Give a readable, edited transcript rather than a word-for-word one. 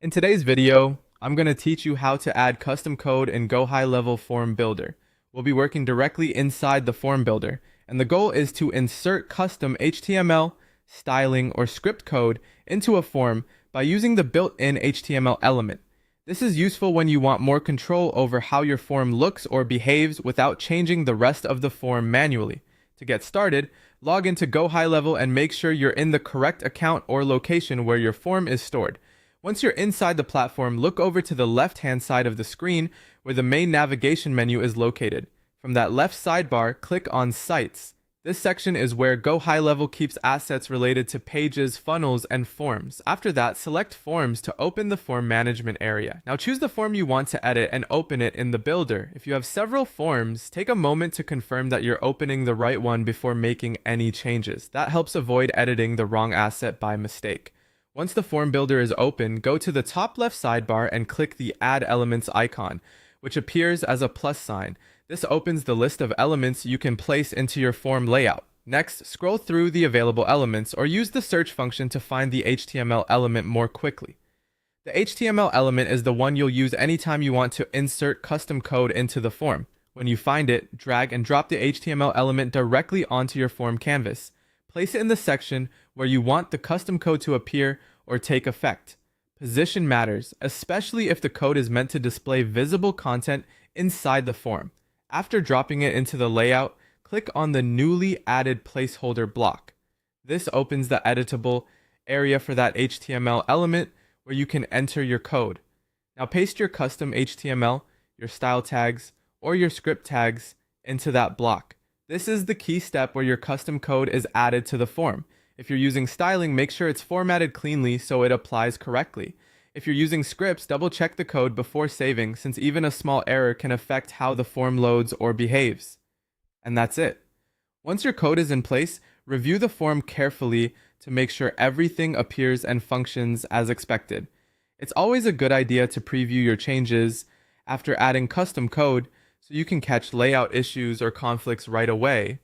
In today's video, I'm going to teach you how to add custom code in GoHighLevel Form Builder. We'll be working directly inside the form builder, and the goal is to insert custom HTML, styling, or script code into a form by using the built-in HTML element. This is useful when you want more control over how your form looks or behaves without changing the rest of the form manually. To get started, log into GoHighLevel and make sure you're in the correct account or location where your form is stored. Once you're inside the platform, look over to the left-hand side of the screen where the main navigation menu is located. From that left sidebar, click on Sites. This section is where GoHighLevel keeps assets related to pages, funnels, and forms. After that, select Forms to open the form management area. Now choose the form you want to edit and open it in the builder. If you have several forms, take a moment to confirm that you're opening the right one before making any changes. That helps avoid editing the wrong asset by mistake. Once the form builder is open, go to the top left sidebar and click the Add Elements icon, which appears as a plus sign. This opens the list of elements you can place into your form layout. Next, scroll through the available elements or use the search function to find the HTML element more quickly. The HTML element is the one you'll use anytime you want to insert custom code into the form. When you find it, drag and drop the HTML element directly onto your form canvas. Place it in the section where you want the custom code to appear or take effect. Position matters, especially if the code is meant to display visible content inside the form. After dropping it into the layout, click on the newly added placeholder block. This opens the editable area for that HTML element where you can enter your code. Now paste your custom HTML, your style tags, or your script tags into that block. This is the key step where your custom code is added to the form. If you're using styling, make sure it's formatted cleanly so it applies correctly. If you're using scripts, double check the code before saving, since even a small error can affect how the form loads or behaves. And that's it. Once your code is in place, review the form carefully to make sure everything appears and functions as expected. It's always a good idea to preview your changes after adding custom code so you can catch layout issues or conflicts right away.